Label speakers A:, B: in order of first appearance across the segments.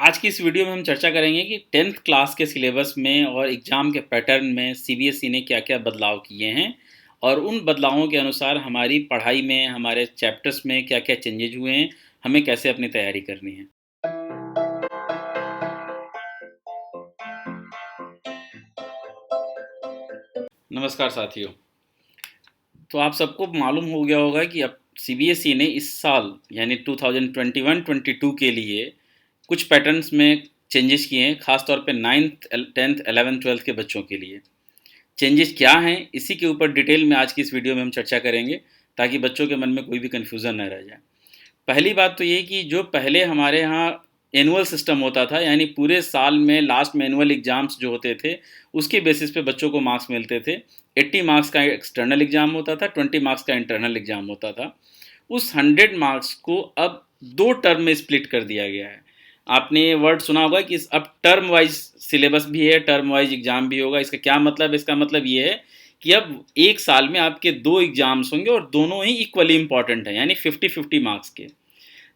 A: आज की इस वीडियो में हम चर्चा करेंगे कि 10th क्लास के सिलेबस में और एग्ज़ाम के पैटर्न में सीबीएसई ने क्या-क्या बदलाव किए हैं और उन बदलावों के अनुसार हमारी पढ़ाई में, हमारे चैप्टर्स में क्या-क्या चेंजेज हुए हैं, हमें कैसे अपनी तैयारी करनी है। नमस्कार साथियों। तो आप सबको मालूम हो गया होगा कि अब सीबीएसई ने इस साल यानी 2021-22 के लिए कुछ पैटर्न्स में चेंजेस किए हैं, ख़ास तौर पे 9th, 10th, 11th, 12th के बच्चों के लिए। चेंजेस क्या हैं, इसी के ऊपर डिटेल में आज की इस वीडियो में हम चर्चा करेंगे, ताकि बच्चों के मन में कोई भी कन्फ्यूज़न ना रह जाए। पहली बात तो ये कि जो पहले हमारे यहाँ एनुअल सिस्टम होता था, यानी पूरे साल में लास्ट में एनुअल एग्ज़ाम्स जो होते थे, उसके बेसिस पे बच्चों को मार्क्स मिलते थे। 80 मार्क्स का एक्सटर्नल एग्ज़ाम होता था, 20 मार्क्स का इंटरनल एग्ज़ाम होता था। उस 100 मार्क्स को अब 2 टर्म में स्प्लिट कर दिया गया है। आपने ये वर्ड सुना होगा कि अब टर्म वाइज़ सिलेबस भी है, टर्म वाइज़ एग्ज़ाम भी होगा। इसका क्या मतलब है? इसका मतलब ये है कि अब 1 साल में आपके 2 एग्ज़ाम्स होंगे और दोनों ही इक्वली इम्पोर्टेंट हैं, यानी 50-50 मार्क्स के।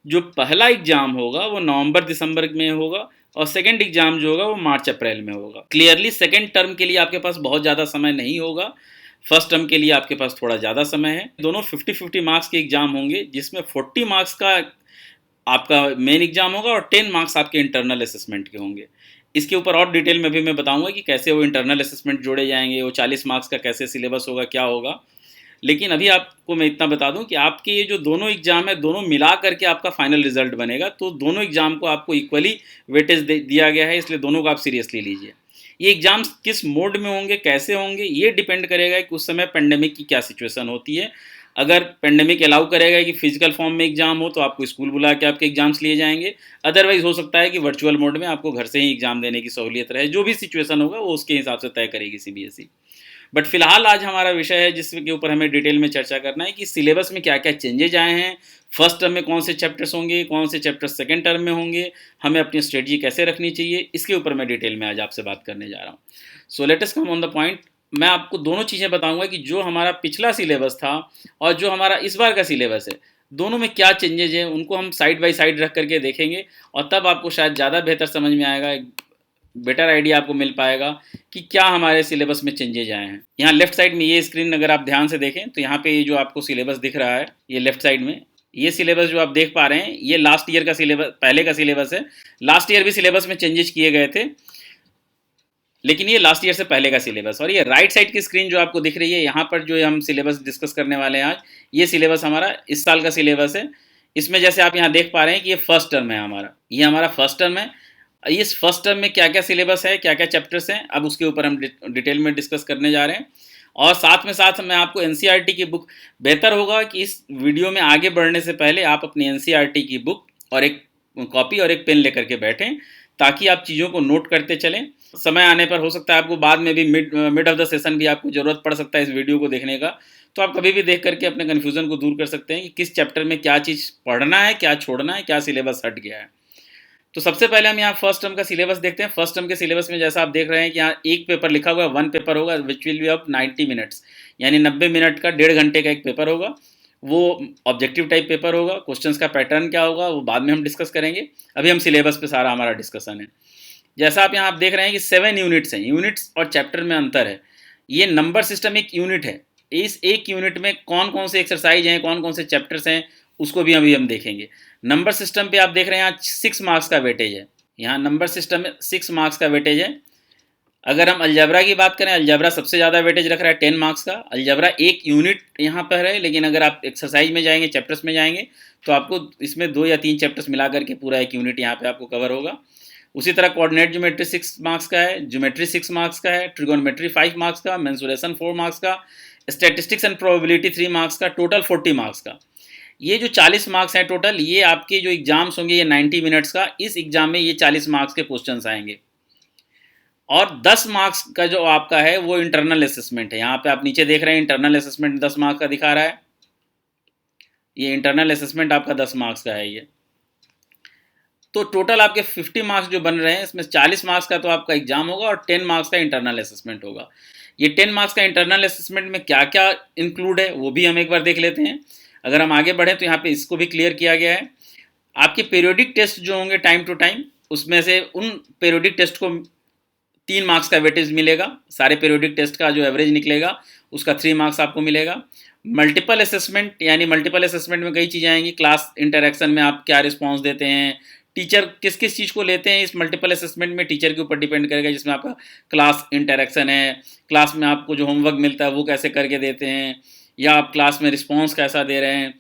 A: जो पहला एग्ज़ाम होगा वो नवंबर-दिसंबर में होगा और सेकंड एग्ज़ाम जो होगा वो मार्च-अप्रैल में होगा। क्लियरली सेकंड टर्म के लिए आपके पास बहुत ज़्यादा समय नहीं होगा, फर्स्ट टर्म के लिए आपके पास थोड़ा ज़्यादा समय है। दोनों 50-50 मार्क्स के एग्ज़ाम होंगे, जिसमें 40 मार्क्स का आपका मेन एग्ज़ाम होगा और 10 मार्क्स आपके इंटरनल असेसमेंट के होंगे। इसके ऊपर और डिटेल में भी मैं बताऊँगा कि कैसे वो इंटरनल असेसमेंट जोड़े जाएँगे, वो 40 मार्क्स का कैसे सिलेबस होगा, क्या होगा। लेकिन अभी आपको मैं इतना बता दूं कि आपके ये जो दोनों एग्जाम है, दोनों मिला करके आपका फाइनल रिजल्ट बनेगा। तो दोनों एग्जाम को आपको इक्वली वेटेज दिया गया है, इसलिए दोनों को आप सीरियसली लीजिए। ये एग्जाम्स किस मोड में होंगे, कैसे होंगे, ये डिपेंड करेगा कि उस समय पेंडेमिक की क्या सिचुएशन होती है। अगर पेंडेमिक अलाउ करेगा कि फिजिकल फॉर्म में एग्जाम हो तो आपको स्कूल बुला के आपके एग्जाम्स लिए जाएंगे। अदरवाइज हो सकता है कि वर्चुअल मोड में आपको घर से ही एग्जाम देने की सहूलियत रहे। जो भी सिचुएशन होगा वो उसके हिसाब से तय करेगी सीबीएसई। बट फिलहाल आज हमारा विषय है जिसके ऊपर हमें डिटेल में चर्चा करना है कि सिलेबस में क्या क्या चेंजेज आए हैं, फर्स्ट टर्म में कौन से चैप्टर्स होंगे, कौन से चैप्टर्स सेकंड टर्म में होंगे, हमें अपनी स्ट्रेटजी कैसे रखनी चाहिए, इसके ऊपर मैं डिटेल में आज आपसे बात करने जा रहा हूँ। So let us come on the point. मैं आपको दोनों चीज़ें बताऊंगा कि जो हमारा पिछला सिलेबस था और जो हमारा इस बार का सिलेबस है, दोनों में क्या चेंजेज है, उनको हम साइड बाय साइड रख करके देखेंगे और तब आपको शायद ज़्यादा बेहतर समझ में आएगा, बेटर आइडिया आपको मिल पाएगा कि क्या हमारे सिलेबस में चेंजेज आए हैं। यहाँ लेफ्ट साइड में ये स्क्रीन अगर आप ध्यान से देखें तो यहाँ पे ये जो आपको सिलेबस दिख रहा है, ये लेफ्ट साइड में ये सिलेबस जो आप देख पा रहे हैं, ये लास्ट ईयर का सिलेबस, पहले का सिलेबस है। लास्ट ईयर भी सिलेबस में चेंजेस किए गए थे, लेकिन ये लास्ट ईयर से पहले का सिलेबस। और ये राइट साइड की स्क्रीन जो आपको दिख रही है, यहाँ पर जो हम सिलेबस डिस्कस करने वाले हैं आज, ये सिलेबस हमारा इस साल का सिलेबस है। इसमें जैसे आप यहाँ देख पा रहे हैं कि ये फर्स्ट टर्म है हमारा, ये हमारा फर्स्ट टर्म है। इस फर्स्ट टर्म में क्या क्या सिलेबस है, क्या क्या चैप्टर्स हैं, अब उसके ऊपर हम डिटेल में डिस्कस करने जा रहे हैं। और साथ में साथ मैं आपको एनसीईआरटी की बुक, बेहतर होगा कि इस वीडियो में आगे बढ़ने से पहले आप अपनी एनसीईआरटी की बुक और एक कॉपी और एक पेन लेकर के बैठें, ताकि आप चीज़ों को नोट करते चलें। समय आने पर हो सकता है आपको बाद में भी मिड ऑफ द सेशन भी आपको ज़रूरत पड़ सकता है इस वीडियो को देखने का, तो आप कभी भी देख करके अपने कन्फ्यूज़न को दूर कर सकते हैं कि किस चैप्टर में क्या चीज़ पढ़ना है, क्या छोड़ना है, क्या सिलेबस हट गया है। तो सबसे पहले हम यहाँ फर्स्ट टर्म का सिलेबस देखते हैं। फर्स्ट टर्म के सिलेबस में जैसा आप देख रहे हैं कि यहाँ एक पेपर लिखा हुआ है, वन पेपर होगा which will be of 90 minutes, यानी 90 मिनट का, 1.5 घंटे का एक पेपर होगा। वो ऑब्जेक्टिव टाइप पेपर होगा। क्वेश्चंस का पैटर्न क्या होगा वो बाद में हम डिस्कस करेंगे, अभी हम सिलेबस पे सारा हमारा डिस्कशन है। जैसा आप यहाँ आप देख रहे हैं कि 7 यूनिट्स हैं। यूनिट्स और चैप्टर में अंतर है। ये नंबर सिस्टम एक यूनिट है। इस एक यूनिट में कौन कौन से एक्सरसाइज हैं, कौन कौन से चैप्टर्स हैं, उसको भी अभी हम देखेंगे। नंबर सिस्टम पे आप देख रहे हैं यहाँ 6 मार्क्स का वेटेज है। यहाँ नंबर सिस्टम में 6 मार्क्स का वेटेज है। अगर हम अलजबरा की बात करें, अलजबरा सबसे ज़्यादा वेटेज रख रहा है 10 मार्क्स का। अलजबरा एक यूनिट यहाँ पर है, लेकिन अगर आप एक्सरसाइज में जाएंगे, चैप्टर्स में जाएंगे, तो आपको इसमें 2 या 3 चैप्टर्स मिला करके पूरा एक यूनिट यहाँ पे आपको कवर होगा। उसी तरह कोऑर्डिनेट ज्योमेट्री 6 मार्क्स का है, ज्योमेट्री 6 मार्क्स का है, ट्रिगोनोमेट्री 5 मार्क्स का, मेंसुरेशन 4 मार्क्स का, स्टैटिस्टिक्स एंड प्रोबेबिलिटी 3 मार्क्स का, टोटल 40 मार्क्स का। ये जो 40 मार्क्स हैं टोटल, ये आपके जो एग्जाम्स होंगे, ये 90 मिनट्स का, इस एग्जाम में ये 40 मार्क्स के क्वेश्चंस आएंगे। और 10 मार्क्स का जो आपका है वो इंटरनल असेसमेंट है। यहाँ पे आप नीचे देख रहे हैं इंटरनल असेसमेंट 10 मार्क्स का दिखा रहा है। ये इंटरनल असेसमेंट आपका 10 मार्क्स का है ये। तो टोटल आपके 50 मार्क्स जो बन रहे हैं, इसमें 40 मार्क्स का तो आपका एग्जाम होगा और 10 मार्क्स का इंटरनल असेसमेंट होगा। ये 10 मार्क्स का इंटरनल असेसमेंट में क्या क्या इंक्लूड है वो भी हम एक बार देख लेते हैं। अगर हम आगे बढ़ें तो यहाँ पे इसको भी क्लियर किया गया है। आपके पीरियोडिक टेस्ट जो होंगे टाइम टू टाइम, उसमें से उन पीरियोडिक टेस्ट को 3 मार्क्स का वेटेज मिलेगा, सारे पीरियोडिक टेस्ट का जो एवरेज निकलेगा उसका 3 मार्क्स आपको मिलेगा। मल्टीपल असेसमेंट, यानी मल्टीपल असेसमेंट में कई चीज़ें आएंगी, क्लास इंटरेक्शन में आप क्या रिस्पॉन्स देते हैं, टीचर किस किस चीज़ को लेते हैं इस मल्टीपल असेसमेंट में टीचर के ऊपर डिपेंड करेगा, जिसमें आपका क्लास इंटरेक्शन है, क्लास में आपको जो होमवर्क मिलता है वो कैसे करके देते हैं, या आप क्लास में रिस्पॉन्स कैसा दे रहे हैं,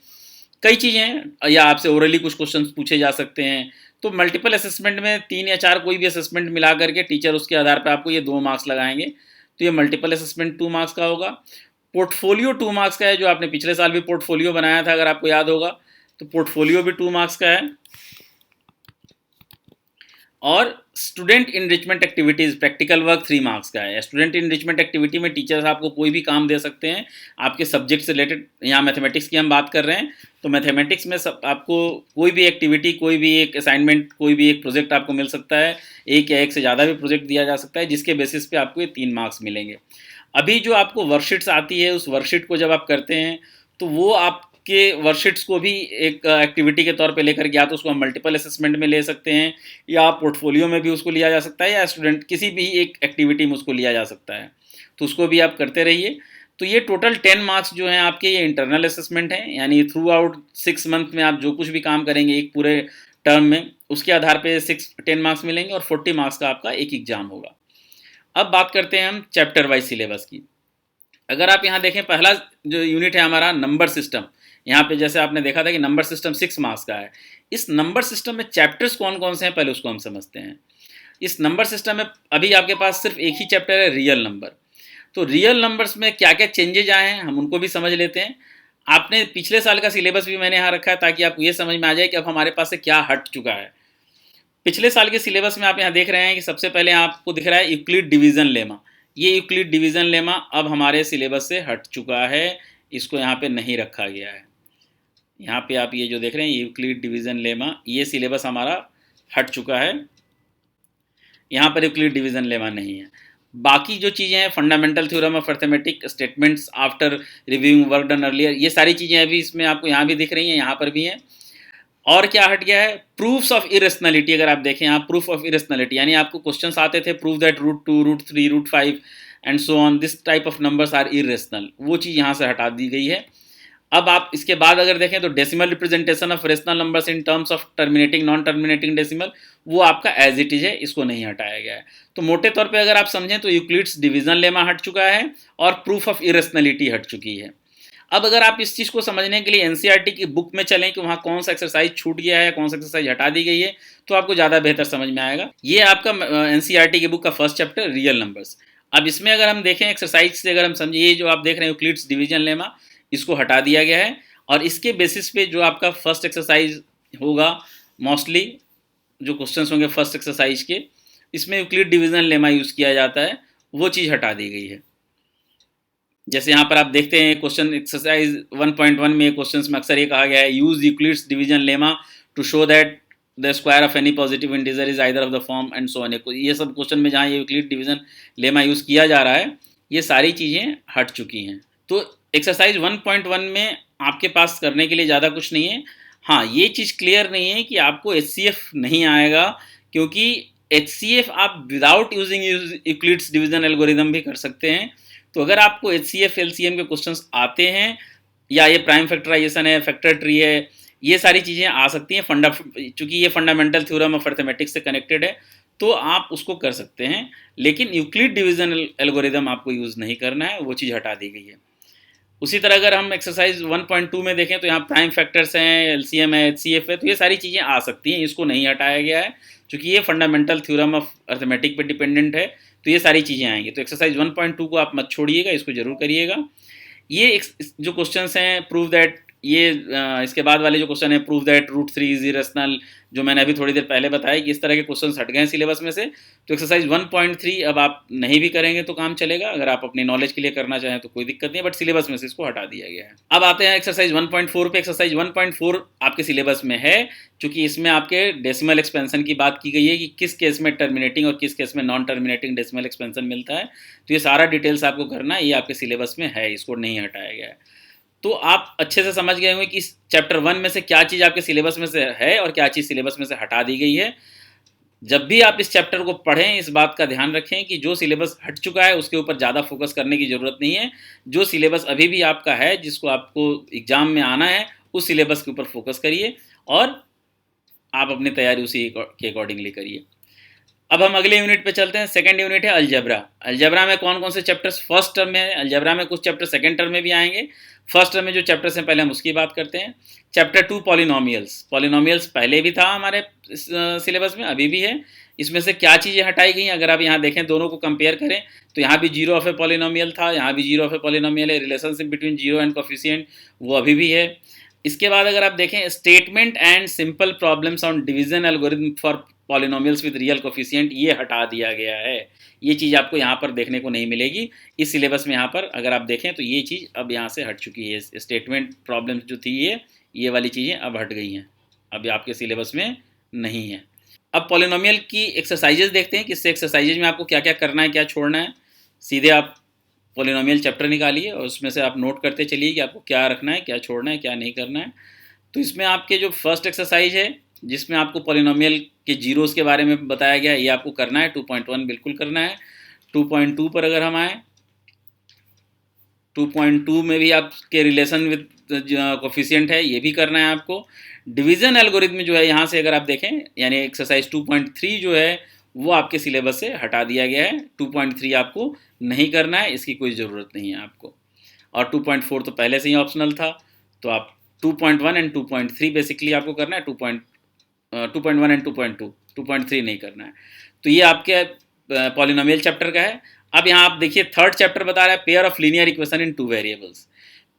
A: कई चीज़ें हैं, या आपसे ओरली कुछ क्वेश्चन पूछे जा सकते हैं। तो मल्टीपल असेसमेंट में 3 या 4 कोई भी असेसमेंट मिला करके टीचर उसके आधार पर आपको ये 2 मार्क्स लगाएंगे, तो ये मल्टीपल असेसमेंट 2 मार्क्स का होगा। पोर्टफोलियो 2 मार्क्स का है, जो आपने पिछले साल भी पोर्टफोलियो बनाया था अगर आपको याद होगा, तो पोर्टफोलियो भी 2 मार्क्स का है। और student enrichment activities practical work 3 marks का है। स्टूडेंट इनरिचमेंट एक्टिविटी में टीचर्स आपको कोई भी काम दे सकते हैं आपके सब्जेक्ट से रिलेटेड, यहाँ मैथमेटिक्स की हम बात कर रहे हैं, तो मैथमेटिक्स में सब आपको कोई भी एक्टिविटी, कोई भी एक असाइनमेंट, कोई भी एक प्रोजेक्ट आपको मिल सकता है, एक या एक से ज़्यादा भी प्रोजेक्ट दिया जा सकता है, जिसके बेसिस पे आपको ये 3 मार्क्स मिलेंगे। अभी जो आपको वर्कशीट्स आती है, उस वर्कशीट को जब आप करते हैं तो वो आपके वर्कशीट्स को भी एक एक्टिविटी के तौर पे लेकर के या तो उसको हम मल्टीपल असेसमेंट में ले सकते हैं, या पोर्टफोलियो में भी उसको लिया जा सकता है, या स्टूडेंट किसी भी एक एक्टिविटी में उसको लिया जा सकता है, तो उसको भी आप करते रहिए। तो ये टोटल 10 मार्क्स जो हैं आपके, ये इंटरनल असेसमेंट हैं, यानी थ्रू आउट 6 मंथ में आप जो कुछ भी काम करेंगे एक पूरे टर्म में, उसके आधार पे 10 मार्क्स मिलेंगे, और 40 मार्क्स का आपका एक एग्जाम होगा। अब बात करते हैं हम चैप्टर वाइज सिलेबस की। अगर आप यहाँ देखें, पहला जो यूनिट है हमारा नंबर सिस्टम, यहाँ पे जैसे आपने देखा था कि नंबर सिस्टम 6 मार्क्स का है। इस नंबर सिस्टम में चैप्टर्स कौन कौन से हैं पहले उसको हम समझते हैं। इस नंबर सिस्टम में अभी आपके पास सिर्फ एक ही चैप्टर है, रियल नंबर। तो रियल नंबर्स में क्या क्या चेंजेज आए हैं हम उनको भी समझ लेते हैं। आपने पिछले साल का सिलेबस भी मैंने यहाँ रखा है ताकि आपको ये समझ में आ जाए कि अब हमारे पास से क्या हट चुका है। पिछले साल के सिलेबस में आप यहाँ देख रहे हैं कि सबसे पहले आपको दिख रहा है यूक्लिड डिवीज़न लेमा। ये यूक्लिड डिवीज़न लेमा अब हमारे सिलेबस से हट चुका है, इसको यहाँ पे नहीं रखा गया है। यहाँ पे आप ये जो देख रहे हैं यूक्लिड डिवीज़न लेमा, ये सिलेबस हमारा हट चुका है, यहाँ पर यूक्लिड डिवीज़न लेमा नहीं है। बाकी जो चीज़ें हैं, fundamental theorem of arithmetic, statements after reviewing work done earlier, ये सारी चीज़ें अभी इसमें आपको यहाँ भी दिख रही हैं, यहाँ पर भी हैं। और क्या हट गया है, प्रूफ्स ऑफ इरेशनलिटी। अगर आप देखें यहाँ प्रूफ ऑफ इरेशनलिटी, यानी आपको क्वेश्चंस आते थे prove that √2, √3, √5 and so on this type of numbers are irrational, वो चीज़ यहाँ से हटा दी गई है। अब आप इसके बाद अगर देखें तो decimal representation of rational numbers in terms of terminating non terminating decimal, वो आपका एज इट इज है, इसको नहीं हटाया गया है। तो मोटे तौर पे अगर आप समझें तो यूक्लिड्स डिवीजन लेमा हट चुका है और प्रूफ ऑफ इरेशनलिटी हट चुकी है। अब अगर आप इस चीज़ को समझने के लिए एनसीईआरटी की बुक में चलें कि वहाँ कौन सा एक्सरसाइज छूट गया है, कौन सा एक्सरसाइज हटा दी गई है, तो आपको ज़्यादा बेहतर समझ में आएगा। ये आपका एनसीईआरटी की बुक का फर्स्ट चैप्टर रियल नंबर्स। अब इसमें अगर हम देखें एक्सरसाइज से, अगर हम समझे, ये जो आप देख रहे हैं यूक्लिड्स डिवीजन लेमा, इसको हटा दिया गया है, और इसके बेसिस पे जो आपका फर्स्ट एक्सरसाइज होगा, मोस्टली जो क्वेश्चंस होंगे फर्स्ट एक्सरसाइज के, इसमें यूक्लिड डिवीजन लेमा यूज़ किया जाता है, वो चीज़ हटा दी गई है। जैसे यहाँ पर आप देखते हैं क्वेश्चन एक्सरसाइज 1.1 में क्वेश्चंस में अक्सर ये कहा गया है, use Euclid's division lemma to show that the square of any positive integer is either of the form and so on. ये सब क्वेश्चन में जहाँ ये यूक्लिड डिवीजन लेमा यूज़ किया जा रहा है, ये सारी चीज़ें हट चुकी हैं। तो एक्सरसाइज 1.1 में आपके पास करने के लिए ज़्यादा कुछ नहीं है। हाँ, ये चीज़ क्लियर नहीं है कि आपको एचसीएफ नहीं आएगा, क्योंकि एचसीएफ आप without using Euclid's division algorithm भी कर सकते हैं। तो अगर आपको एचसीएफ एलसीएम के क्वेश्चंस आते हैं, या ये प्राइम फैक्टराइजेशन है, फैक्टर ट्री है, ये सारी चीज़ें आ सकती हैं, चूँकि ये फंडामेंटल थ्योरम ऑफ अर्थमेटिक्स से कनेक्टेड है, तो आप उसको कर सकते हैं। लेकिन यूक्लिड डिवीजन एल्गोरिदम आपको यूज़ नहीं करना है, वो चीज़ हटा दी गई है। उसी तरह अगर हम एक्सरसाइज 1.2 में देखें तो यहाँ प्राइम फैक्टर्स हैं, एलसीएम है, एचसीएफ है, तो ये सारी चीज़ें आ सकती हैं, इसको नहीं हटाया गया है, क्योंकि ये फंडामेंटल थ्योरम ऑफ अर्थमेटिक पे डिपेंडेंट है, तो ये सारी चीज़ें आएंगी। तो एक्सरसाइज 1.2 को आप मत छोड़िएगा, इसको जरूर करिएगा। ये जो क्वेश्चंस हैं, प्रूव दैट, ये इसके बाद वाले जो क्वेश्चन है, प्रूव दैट √3 इज इरेशनल, जो मैंने अभी थोड़ी देर पहले बताया कि इस तरह के क्वेश्चंस हट गए हैं सिलेबस में से। तो एक्सरसाइज 1.3 अब आप नहीं भी करेंगे तो काम चलेगा, अगर आप अपनी नॉलेज के लिए करना चाहें तो कोई दिक्कत नहीं है, बट सिलेबस में से इसको हटा दिया गया है। अब आते हैं एक्सरसाइज 1.4 पे। एक्सरसाइज 1.4 आपके सिलेबस में है, क्योंकि इसमें आपके डेसिमल एक्सपेंशन की बात की गई है कि किस केस में टर्मिनेटिंग और किस केस में नॉन टर्मिनेटिंग डेसिमल एक्सपेंशन मिलता है। तो ये सारा डिटेल्स आपको करना है, ये आपके सिलेबस में है, इसको नहीं हटाया गया है। तो आप अच्छे से समझ गए होंगे कि इस चैप्टर 1 में से क्या चीज़ आपके सिलेबस में से है और क्या चीज़ सिलेबस में से हटा दी गई है। जब भी आप इस चैप्टर को पढ़ें इस बात का ध्यान रखें कि जो सिलेबस हट चुका है उसके ऊपर ज़्यादा फोकस करने की ज़रूरत नहीं है। जो सिलेबस अभी भी आपका है, जिसको आपको एग्ज़ाम में आना है, उस सिलेबस के ऊपर फोकस करिए और आप अपनी तैयारी उसी के अकॉर्डिंगली करिए। अब हम अगले यूनिट पे चलते हैं। सेकंड यूनिट है अलजेब्रा। अलजेब्रा में कौन कौन से चैप्टर्स फर्स्ट टर्म में है, अलजेब्रा में कुछ चैप्टर सेकंड टर्म में भी आएंगे। फर्स्ट टर्म में जो चैप्टर्स हैं पहले हम उसकी बात करते हैं। Chapter 2 polynomials. पॉलिनोमियल्स पहले भी था हमारे सिलेबस में, अभी भी है। इसमें से क्या चीज़ें हटाई गई, अगर आप यहाँ देखें दोनों को कंपेयर करें तो यहाँ भी जीरो ऑफ ए पॉलिनोमियल था, यहाँ भी जीरो ऑफ ए पॉलिनोमियल है। Relationship between zero and coefficient वो अभी भी है। इसके बाद अगर आप देखें statement and simple problems on division algorithm for polynomials with real coefficient, ये हटा दिया गया है। ये चीज़ आपको यहाँ पर देखने को नहीं मिलेगी इस सिलेबस में। यहाँ पर अगर आप देखें तो ये चीज़ अब यहाँ से हट चुकी है। स्टेटमेंट प्रॉब्लम्स जो थी ये वाली चीज़ें अब हट गई हैं, अब आपके सिलेबस में नहीं है। अब पॉलिनोमियल की एक्सरसाइजेज देखते हैं कि इस एक्सरसाइजेज में आपको क्या क्या करना है, क्या छोड़ना है। सीधे आप पॉलिनोमियल चैप्टर निकालिए और उसमें से आप नोट करते चलिए कि आपको क्या रखना है, क्या छोड़ना है, क्या नहीं करना है। तो इसमें आपके जो फर्स्ट एक्सरसाइज है जिसमें आपको पॉलिनोमियल के जीरोस के बारे में बताया गया है, ये आपको करना है। 2.1 बिल्कुल करना है। 2.2 पर अगर हम आए, 2.2 में भी आपके रिलेशन विद कोफिशिएंट है, ये भी करना है आपको। डिवीजन एल्गोरिथम जो है यहाँ से अगर आप देखें, यानी एक्सरसाइज 2.3 जो है वो आपके सिलेबस से हटा दिया गया है। 2.3 आपको नहीं करना है, इसकी कोई ज़रूरत नहीं है आपको। और 2.4 तो पहले से ही ऑप्शनल था, तो आप 2.1 एंड 2.3 बेसिकली आपको करना है। 2.1 एंड 2.2, 2.3 नहीं करना है। तो ये आपके पॉलिनोमियल चैप्टर का है। अब यहाँ आप देखिए थर्ड चैप्टर बता रहा है pair of linear equation in two variables.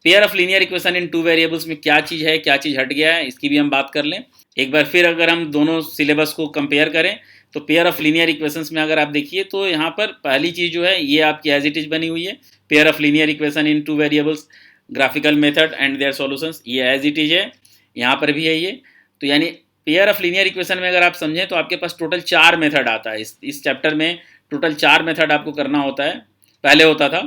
A: Pair of linear equation in two variables में क्या चीज़ है, क्या चीज़ हट गया है, इसकी भी हम बात कर लें एक बार फिर। अगर हम दोनों सिलेबस को कंपेयर करें तो पेयर ऑफ लीनियर इक्वेशंस में अगर आप देखिए तो यहाँ पर पहली चीज़ जो है ये आपकी एज इट इज बनी हुई है। Pair of linear equation in two variables, graphical method and their solutions, ये एज इट इज है। यहाँ पर भी है ये। तो यानी पेयर ऑफ लीनियर इक्वेशन में अगर आप समझें तो आपके पास टोटल 4 मेथड आता है। इस चैप्टर में टोटल 4 मेथड आपको करना होता है। पहले होता था,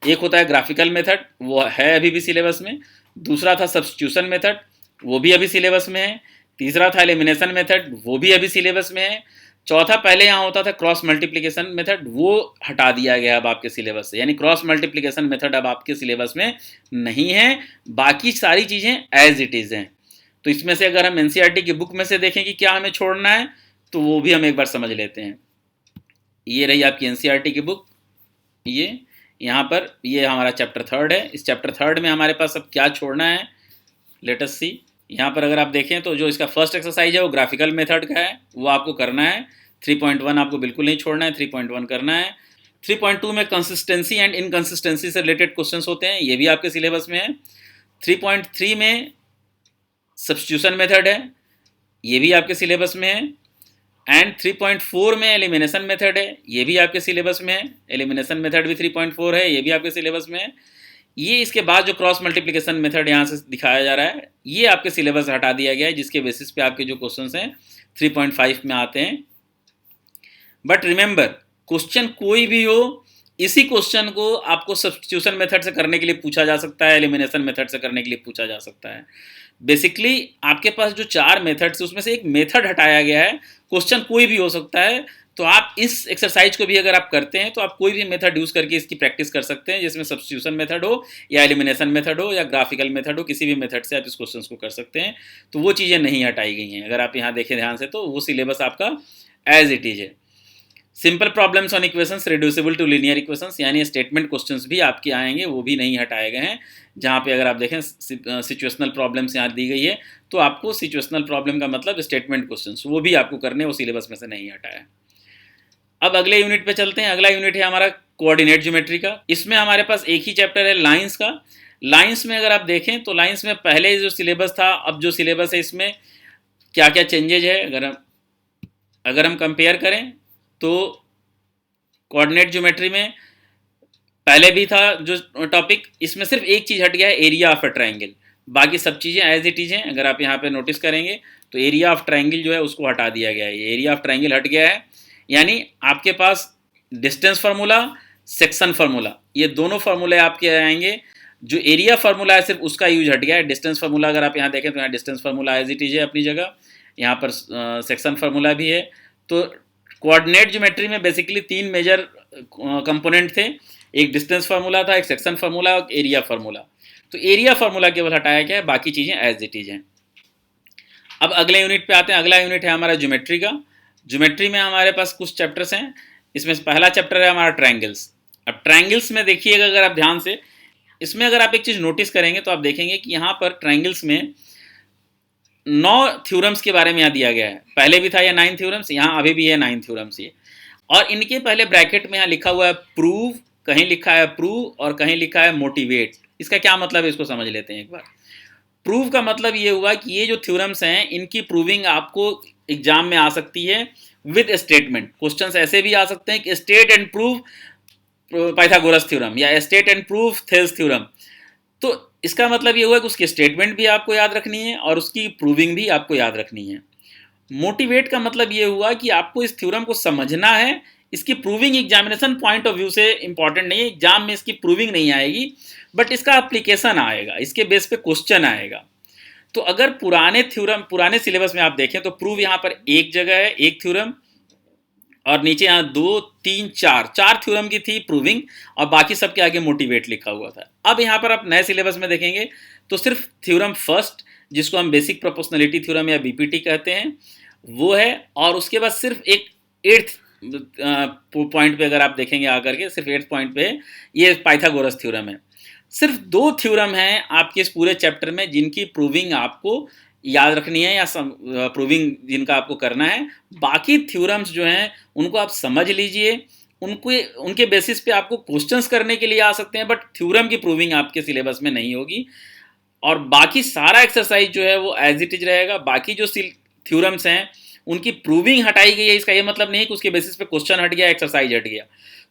A: एक होता है ग्राफिकल मेथड, वो है अभी भी सिलेबस में। दूसरा था सब्स्टिट्यूशन मेथड, वो भी अभी सिलेबस में है। तीसरा था एलिमिनेशन मेथड, वो भी अभी सिलेबस में है। चौथा पहले यहाँ होता था क्रॉस मल्टीप्लिकेशन मेथड, वो हटा दिया गया अब आपके सिलेबस से, यानी क्रॉस मल्टीप्लिकेशन मेथड अब आपके सिलेबस में नहीं है। बाकी सारी चीज़ें एज इट इज़ हैं। तो इसमें से अगर हम एनसीईआरटी की बुक में से देखें कि क्या हमें छोड़ना है तो वो भी हम एक बार समझ लेते हैं। ये रही आपकी एनसीईआरटी की बुक, ये यहाँ पर ये हमारा चैप्टर 3 है। इस चैप्टर 3 में हमारे पास अब क्या छोड़ना है, लेट अस सी। यहाँ पर अगर आप देखें तो जो इसका फर्स्ट एक्सरसाइज है वो ग्राफिकल मेथड का है, वो आपको करना है। 3.1 आपको बिल्कुल नहीं छोड़ना है, 3.1 करना है। 3.2 में कंसिस्टेंसी एंड इनकंसिस्टेंसी से रिलेटेड क्वेश्चंस होते हैं, ये भी आपके सिलेबस में है। 3.3 में सब्स्टिट्यूशन मेथड है, ये भी आपके सिलेबस में है। एंड 3.4 में एलिमिनेशन मेथड है, ये भी आपके सिलेबस में है। एलिमिनेशन मेथड भी 3.4 है, ये भी आपके सिलेबस में है। ये इसके बाद जो क्रॉस मल्टीप्लिकेशन मेथड यहाँ से दिखाया जा रहा है ये आपके सिलेबस हटा दिया गया है, जिसके बेसिस पे आपके जो क्वेश्चंस हैं 3.5 में आते हैं। बट रिमेंबर, क्वेश्चन कोई भी हो, इसी क्वेश्चन को आपको सब्स्टिट्यूशन मेथड से करने के लिए पूछा जा सकता है, एलिमिनेशन मेथड से करने के लिए पूछा जा सकता है। बेसिकली आपके पास जो 4 मेथड्स है उसमें से एक मेथड हटाया गया है। क्वेश्चन कोई भी हो सकता है, तो आप इस एक्सरसाइज को भी अगर आप करते हैं तो आप कोई भी मेथड यूज़ करके इसकी प्रैक्टिस कर सकते हैं, जिसमें सब्स्टिट्यूशन मेथड हो या एलिमिनेशन मेथड हो या ग्राफिकल मेथड हो, किसी भी मेथड से आप इस क्वेश्चन को कर सकते हैं। तो वो चीज़ें नहीं हटाई गई हैं। अगर आप यहाँ देखें ध्यान से तो वो सिलेबस आपका एज इट इज है। Simple problems on equations reducible to linear equations, यानी स्टेटमेंट क्वेश्चंस भी आपके आएंगे, वो भी नहीं हटाए गए हैं। जहाँ पे अगर आप देखें सिचुएशनल प्रॉब्लम्स यहाँ दी गई है, तो आपको सिचुएशनल प्रॉब्लम का मतलब स्टेटमेंट क्वेश्चंस, वो भी आपको करने, वो सिलेबस में से नहीं हटाया। अब अगले यूनिट पे चलते हैं। अगला यूनिट है हमारा कोऑर्डिनेट ज्योमेट्री का। इसमें हमारे पास एक ही चैप्टर है लाइंस का। लाइंस में अगर आप देखें तो लाइंस में पहले जो सिलेबस था, अब जो सिलेबस है इसमें क्या क्या चेंजेज है अगर हम कंपेयर करें तो कोऑर्डिनेट ज्योमेट्री में पहले भी था जो टॉपिक, इसमें सिर्फ एक चीज़ हट गया है, एरिया ऑफ अ ट्राइंगल। बाकी सब चीज़ें एज इट इज हैं। अगर आप यहाँ पे नोटिस करेंगे तो एरिया ऑफ ट्राइंगल जो है उसको हटा दिया गया है। एरिया ऑफ ट्राइंगल हट गया है, यानी आपके पास डिस्टेंस फार्मूला, सेक्शन फार्मूला, ये दोनों फार्मूले आपके आएंगे। जो एरिया फार्मूला है सिर्फ उसका यूज हट गया है। डिस्टेंस फार्मूला अगर आप यहाँ देखें तो यहाँ distance formula as it is है अपनी जगह, यहाँ पर सेक्शन फार्मूला भी है। तो कोऑर्डिनेट ज्योमेट्री में बेसिकली 3 मेजर कंपोनेंट थे, एक डिस्टेंस फार्मूला था, एक सेक्शन फार्मूला और एरिया फार्मूला। तो एरिया फार्मूला केवल हटाया गया है, बाकी चीज़ें एज इट इज हैं। अब अगले यूनिट पे आते हैं। अगला यूनिट है हमारा ज्योमेट्री का। ज्योमेट्री में हमारे पास कुछ चैप्टर्स हैं। इसमें पहला चैप्टर है हमारा ट्रायंगल्स। अब ट्रायंगल्स में देखिएगा अगर आप ध्यान से, इसमें अगर आप एक चीज़ नोटिस करेंगे तो आप देखेंगे कि यहाँ पर ट्रायंगल्स में 9 थ्योरम्स के बारे में यहाँ दिया गया है। पहले भी था ये 9 थ्योरम्स, यहाँ अभी भी है 9 थ्योरम्स ये। और इनके पहले ब्रैकेट में यहाँ लिखा हुआ है प्रूव, कहीं लिखा है प्रूव और कहीं लिखा है मोटिवेट। इसका क्या मतलब है इसको समझ लेते हैं एक बार। प्रूव का मतलब ये हुआ कि ये जो थ्योरम्स हैं इनकी प्रूविंग आपको एग्जाम में आ सकती है विद स्टेटमेंट। क्वेश्चंस ऐसे भी आ सकते हैं कि state and prove Pythagoras theorem या state and prove Thales theorem. तो इसका मतलब ये हुआ कि उसकी स्टेटमेंट भी आपको याद रखनी है और उसकी प्रूविंग भी आपको याद रखनी है। मोटिवेट का मतलब ये हुआ कि आपको इस थ्योरम को समझना है, इसकी proving examination point of view से इंपॉर्टेंट नहीं है, एग्जाम में इसकी प्रूविंग नहीं आएगी बट इसका एप्लीकेशन आएगा, इसके बेस पे क्वेश्चन आएगा। तो अगर पुराने सिलेबस में आप देखें तो प्रूव यहाँ पर एक जगह है, एक थ्योरम, और नीचे यहाँ 2 3 4 थ्योरम की थी प्रूविंग और बाकी सबके आगे मोटिवेट लिखा हुआ था। अब यहाँ पर आप नए सिलेबस में देखेंगे तो सिर्फ थ्योरम फर्स्ट, जिसको हम बेसिक प्रोपोर्शनलिटी थ्योरम या बीपीटी कहते हैं, वो है। और उसके बाद सिर्फ एक 8th पॉइंट पे अगर आप देखेंगे आकर के, सिर्फ 8th पॉइंट पे ये पाइथागोरस थ्योरम है। सिर्फ 2 थ्योरम हैं आपके इस पूरे चैप्टर में जिनकी प्रूविंग आपको याद रखनी है या प्रूविंग जिनका आपको करना है। बाकी थ्योरम्स जो हैं उनको आप समझ लीजिए, उनके बेसिस पे आपको क्वेश्चंस करने के लिए आ सकते हैं बट थ्योरम की प्रूविंग आपके सिलेबस में नहीं होगी। और बाकी सारा एक्सरसाइज जो है वो एज इट इज रहेगा। बाकी जो थ्योरम्स हैं उनकी प्रूविंग हटाई गई है, इसका ये मतलब नहीं है कि उसके बेसिस पे क्वेश्चन हट गया, एक्सरसाइज हट गया।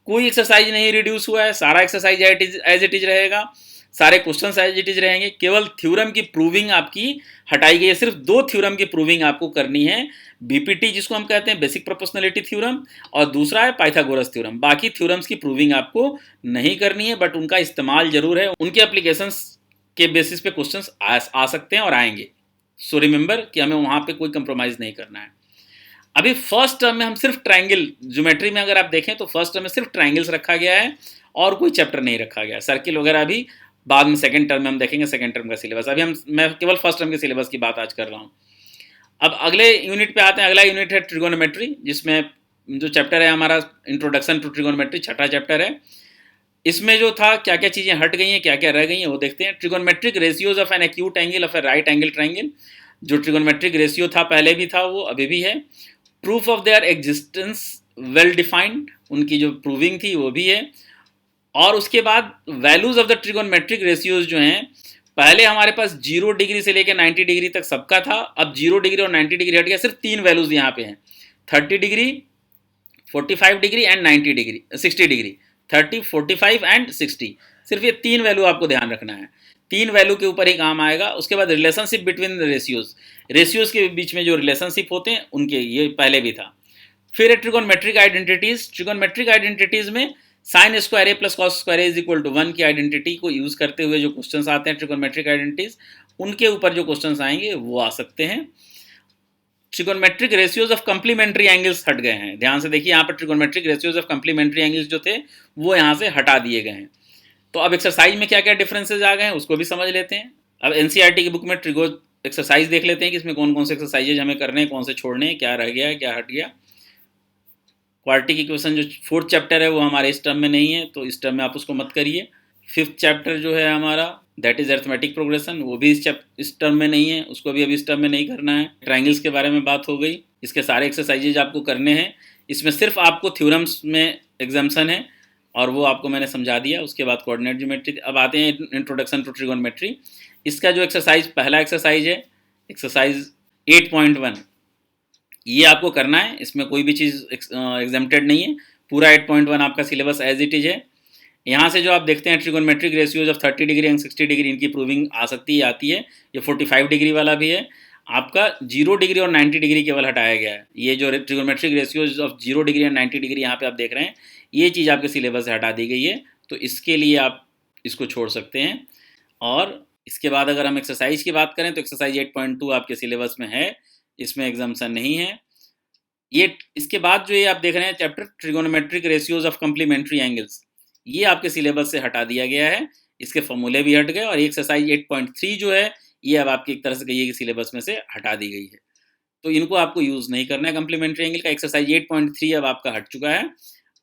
A: कोई एक्सरसाइज नहीं रिड्यूस हुआ है, सारा एक्सरसाइज एज इट इज रहेगा, सारे क्वेश्चन एज इट इज रहेंगे। केवल थ्योरम की प्रूविंग आपकी हटाई गई है। सिर्फ 2 थ्योरम की प्रूविंग आपको करनी है, बीपीटी जिसको हम कहते हैं बेसिक प्रोपोर्शनलिटी थ्योरम, और दूसरा है पाइथागोरस थ्योरम। बाकी थ्योरम्स की प्रूविंग आपको नहीं करनी है बट उनका इस्तेमाल जरूर है, उनके एप्लीकेशंस के बेसिस पे क्वेश्चंस आ सकते हैं और आएंगे। सो रिमेंबर कि हमें वहां पे कोई कंप्रोमाइज नहीं करना है। अभी फर्स्ट टर्म में हम सिर्फ ट्रायंगल, ज्योमेट्री में अगर आप देखें तो फर्स्ट टर्म में सिर्फ ट्रायंगल्स रखा गया है और कोई चैप्टर नहीं रखा गया है। सर्किल वगैरह भी बाद में सेकंड टर्म में हम देखेंगे, सेकंड टर्म का सिलेबस। अभी मैं केवल फर्स्ट टर्म के सिलेबस की बात आज कर रहा हूँ। अब अगले यूनिट पे आते हैं। अगला यूनिट है ट्रिगोनोमेट्री, जिसमें जो चैप्टर है हमारा इंट्रोडक्शन टू ट्रिगोनोमेट्री, छठा चैप्टर है। इसमें जो था क्या क्या चीज़ें हट गई हैं, क्या क्या रह गई हैं वो देखते हैं। Trigonometric ratios of an acute angle of A right angle triangle, जो ट्रिगोनोमेट्रिक रेशियो था पहले भी था वो अभी भी है। Proof of their existence well defined, उनकी जो प्रूविंग थी वो भी है। और उसके बाद values of the trigonometric ratios जो हैं, पहले हमारे पास 0 डिग्री से लेकर 90 डिग्री तक सबका था, अब 0 डिग्री और 90 डिग्री हट गया, सिर्फ 3 वैल्यूज यहाँ पे हैं, 30 degree, 45 degree and 90 degree, 60 degree, 30, 45 and 60। सिर्फ ये 3 वैल्यू आपको ध्यान रखना है, 3 वैल्यू के ऊपर ही काम आएगा। उसके बाद रिलेशनशिप बिटवीन द रेशियोज के बीच में जो रिलेशनशिप होते हैं उनके, ये पहले भी था। फिर है ट्रिगोनोमेट्रिक आइडेंटिटीज। ट्रिगोनोमेट्रिक आइडेंटिटीज में sine square A plus cos square A is equal to 1 की आइडेंटिटी को यूज करते हुए जो क्वेश्चंस आते हैं ट्रिगोनोमेट्रिक आइडेंटिटीज, उनके ऊपर जो क्वेश्चंस आएंगे वो आ सकते हैं। Trigonometric ratios of complementary angles हट गए हैं, ध्यान से देखिए, यहाँ पर trigonometric ratios of complementary angles जो थे वो यहाँ से हटा दिए गए हैं। तो अब एक्सरसाइज में क्या क्या डिफरेंसेज आ गए हैं उसको भी समझ लेते हैं। अब एनसीईआरटी की बुक में ट्रिगो एक्सरसाइज देख लेते हैं कि इसमें कौन कौन से एक्सरसाइजेज हमें करने हैं, कौन से छोड़ने हैं, क्या रह गया है, क्या हट गया। क्वाड्रेटिक इक्वेशन जो 4th चैप्टर है वो हमारे इस टर्म में नहीं है, तो इस टर्म में आप उसको मत करिए। 5th चैप्टर जो है हमारा दैट इज अरिथमेटिक प्रोग्रेशन, वो भी इस टर्म में नहीं है, उसको भी अभी इस टर्म में नहीं करना है। ट्रायंगल्स के बारे में बात हो गई, इसके सारे एक्सरसाइजेज आपको करने हैं। इसमें सिर्फ आपको थ्योरम्स में एग्जाम्शन है और वो आपको मैंने समझा दिया। उसके बाद कोऑर्डिनेट ज्योमेट्री। अब आते हैं इंट्रोडक्शन टू ट्रिगोनोमेट्री। इसका जो एक्सरसाइज, पहला एक्सरसाइज है एक्सरसाइज 8.1, ये आपको करना है। इसमें कोई भी चीज़ एग्जेम्प्टेड नहीं है, पूरा 8.1 आपका सिलेबस एज इट इज है। यहाँ से जो आप देखते हैं trigonometric ratios of 30 degree and 60 degree, इनकी प्रूविंग आ सकती है, आती है। ये 45 डिग्री वाला भी है आपका। 0 डिग्री और 90 डिग्री केवल हटाया गया है। ये जो trigonometric ratios of 0 degree and 90 degree यहाँ पे आप देख रहे हैं, ये चीज़ आपके सिलेबस से हटा दी गई है, तो इसके लिए आप इसको छोड़ सकते हैं। और इसके बाद अगर हम एक्सरसाइज की बात करें तो एक्सरसाइज 8.2 आपके सिलेबस में है, इसमें एग्जाम्शन नहीं है। ये इसके बाद जो ये आप देख रहे हैं chapter trigonometric ratios of complementary angles, ये आपके सिलेबस से हटा दिया गया है, इसके फॉर्मूले भी हट गए और एक्सरसाइज 8.3 जो है ये अब आपकी एक तरह से कहिए कि सिलेबस में से हटा दी गई है। तो इनको आपको यूज़ नहीं करना है। कम्प्लीमेंट्री एंगल का एक्सरसाइज 8.3 अब आपका हट चुका है।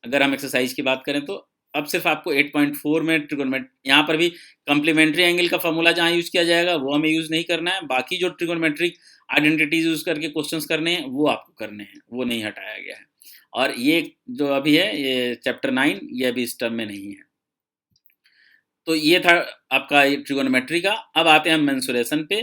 A: अगर हम एक्सरसाइज की बात करें तो अब सिर्फ आपको 8.4 में ट्रिगोनोमेट्री, यहाँ पर भी कम्प्लीमेंट्री एंगल का फॉर्मूला जहाँ यूज़ किया जाएगा वो हमें यूज़ नहीं करना है। बाकी जो ट्रिगोनोमेट्रिक आइडेंटिटीज यूज़ करके क्वेश्चंस करने हैं वो आपको करने हैं, वो नहीं हटाया गया है। और ये जो अभी है ये चैप्टर 9 ये अभी इस टर्म में नहीं है। तो ये था आपका ट्रिगोनोमेट्री का। अब आते हैं हम मेंसुरेशन पे।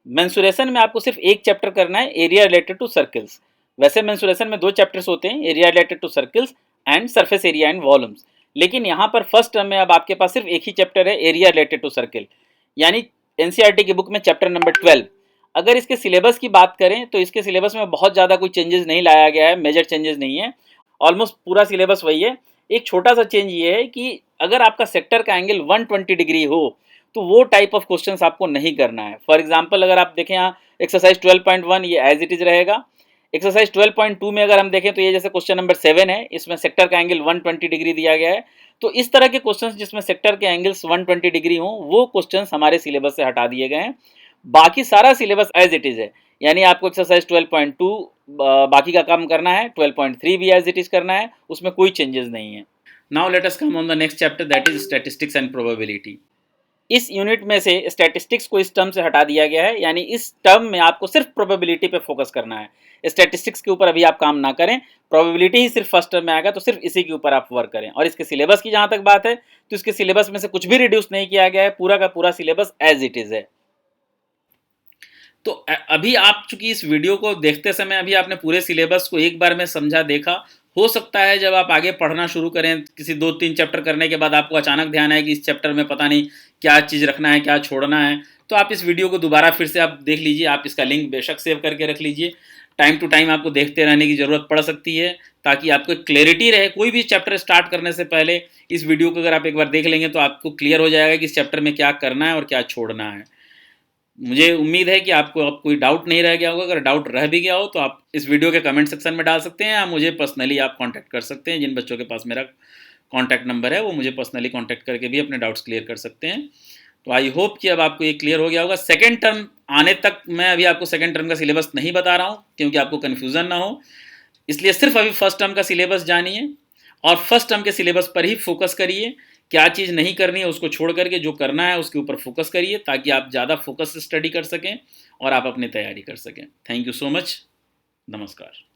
A: मेंसुरेशन में आपको सिर्फ एक चैप्टर करना है, एरिया रिलेटेड टू सर्कल्स। वैसे मेंसुरेशन में 2 चैप्टर्स होते हैं, area related to circles and surface area and volumes. लेकिन यहाँ पर फर्स्ट टर्म में अब आपके पास सिर्फ एक ही चैप्टर है, एरिया रिलेटेड टू सर्कल, यानी एनसीईआरटी की बुक में चैप्टर नंबर 12। अगर इसके सिलेबस की बात करें तो इसके सिलेबस में बहुत ज़्यादा कोई चेंजेस नहीं लाया गया है, मेजर चेंजेस नहीं है, ऑलमोस्ट पूरा सिलेबस वही है। एक छोटा सा चेंज ये है कि अगर आपका सेक्टर का एंगल 120 डिग्री हो तो वो टाइप ऑफ क्वेश्चंस आपको नहीं करना है। फॉर एग्जांपल अगर आप देखें यहाँ एक्सरसाइज 12.1 ये एज इट इज रहेगा। एक्सरसाइज 12.2 में अगर हम देखें तो ये जैसे क्वेश्चन नंबर 7 है, इसमें सेक्टर का एंगल 120 डिग्री दिया गया है। तो इस तरह के क्वेश्चंस जिसमें सेक्टर के एंगल्स 120 डिग्री हों वो क्वेश्चंस हमारे सिलेबस से हटा दिए गए हैं। बाकी सारा सिलेबस एज इट इज है, यानी आपको एक्सरसाइज 12.2 बाकी का काम करना है, 12.3 भी एज इट इज करना है, उसमें कोई चेंजेस नहीं है। Now let us come on the next chapter that is statistics and probability. इस यूनिट में से स्टैटिस्टिक्स को इस टर्म से हटा दिया गया है, यानी इस टर्म में आपको सिर्फ प्रोबेबिलिटी पे फोकस करना है। स्टैटिस्टिक्स के ऊपर अभी आप काम ना करें, प्रोबेबिलिटी ही सिर्फ फर्स्ट टर्म में आएगा, तो सिर्फ इसी के ऊपर आप वर्क करें। और इसके सिलेबस की जहां तक बात है तो इसके सिलेबस में से कुछ भी रिड्यूस नहीं किया गया है, पूरा का पूरा सिलेबस एज इट इज है। तो अभी आप चूंकि इस वीडियो को देखते समय अभी आपने पूरे सिलेबस को एक बार में समझा देखा, हो सकता है जब आप आगे पढ़ना शुरू करें किसी 2-3 चैप्टर करने के बाद आपको अचानक ध्यान आए कि इस चैप्टर में पता नहीं क्या चीज़ रखना है क्या छोड़ना है, तो आप इस वीडियो को दोबारा फिर से आप देख लीजिए। आप इसका लिंक बेशक सेव करके रख लीजिए, टाइम टू टाइम आपको देखते रहने की ज़रूरत पड़ सकती है ताकि आपको क्लैरिटी रहे। कोई भी चैप्टर स्टार्ट करने से पहले इस वीडियो को अगर आप एक बार देख लेंगे तो आपको क्लियर हो जाएगा कि इस चैप्टर में क्या करना है और क्या छोड़ना है। मुझे उम्मीद है कि आपको अब कोई डाउट नहीं रह गया होगा। अगर डाउट रह भी गया हो तो आप इस वीडियो के कमेंट सेक्शन में डाल सकते हैं या मुझे पर्सनली आप कांटेक्ट कर सकते हैं। जिन बच्चों के पास मेरा कांटेक्ट नंबर है वो मुझे पर्सनली कांटेक्ट करके भी अपने डाउट्स क्लियर कर सकते हैं। तो आई होप कि अब आपको ये क्लियर हो गया होगा। सेकेंड टर्म आने तक मैं अभी आपको सेकेंड टर्म का सिलेबस नहीं बता रहा हूँ क्योंकि आपको कन्फ्यूज़न ना हो, इसलिए सिर्फ अभी फर्स्ट टर्म का सिलेबस जानिए और फर्स्ट टर्म के सिलेबस पर ही फोकस करिए। क्या चीज़ नहीं करनी है उसको छोड़ करके जो करना है उसके ऊपर फोकस करिए ताकि आप ज़्यादा फोकस से स्टडी कर सकें और आप अपनी तैयारी कर सकें। Thank you so much. नमस्कार।